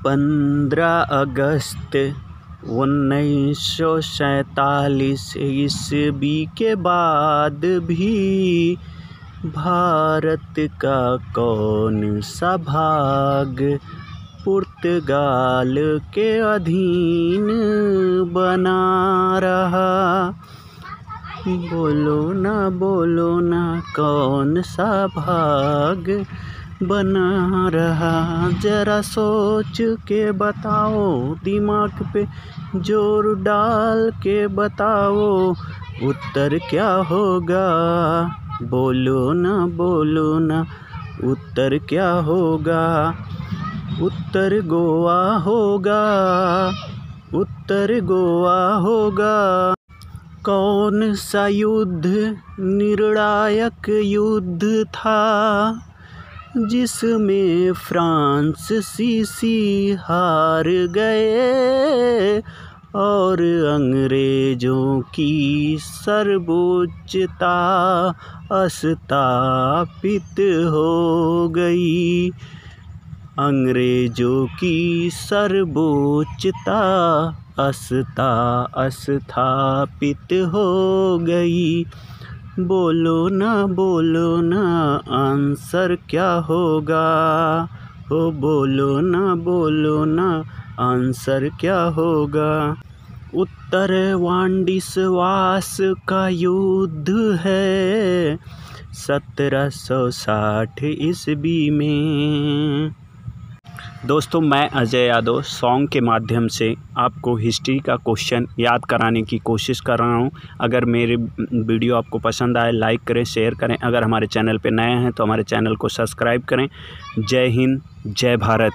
15 अगस्त 1947 ईस्वी के बाद भी भारत का कौन सा भाग पुर्तगाल के अधीन बना रहा। बोलो ना कौन सा भाग बना रहा। जरा सोच के बताओ, दिमाग पे जोर डाल के बताओ, उत्तर क्या होगा। बोलो ना उत्तर क्या होगा। उत्तर गोवा होगा, उत्तर गोवा होगा। कौन सा युद्ध निर्णायक युद्ध था जिसमें फ्रांसीसी हार गए और अंग्रेजों की सर्वोच्चता स्थापित हो गई। अंग्रेजों की सर्वोच्चता स्थापित हो गई। बोलो ना आंसर क्या होगा। हो बोलो ना आंसर क्या होगा। उत्तर वांडिसवास का युद्ध है 1760 ईस्वी में। दोस्तों, मैं अजय यादव सॉन्ग के माध्यम से आपको हिस्ट्री का क्वेश्चन याद कराने की कोशिश कर रहा हूं। अगर मेरे वीडियो आपको पसंद आए, लाइक करें, शेयर करें। अगर हमारे चैनल पे नए हैं तो हमारे चैनल को सब्सक्राइब करें। जय हिंद, जय भारत।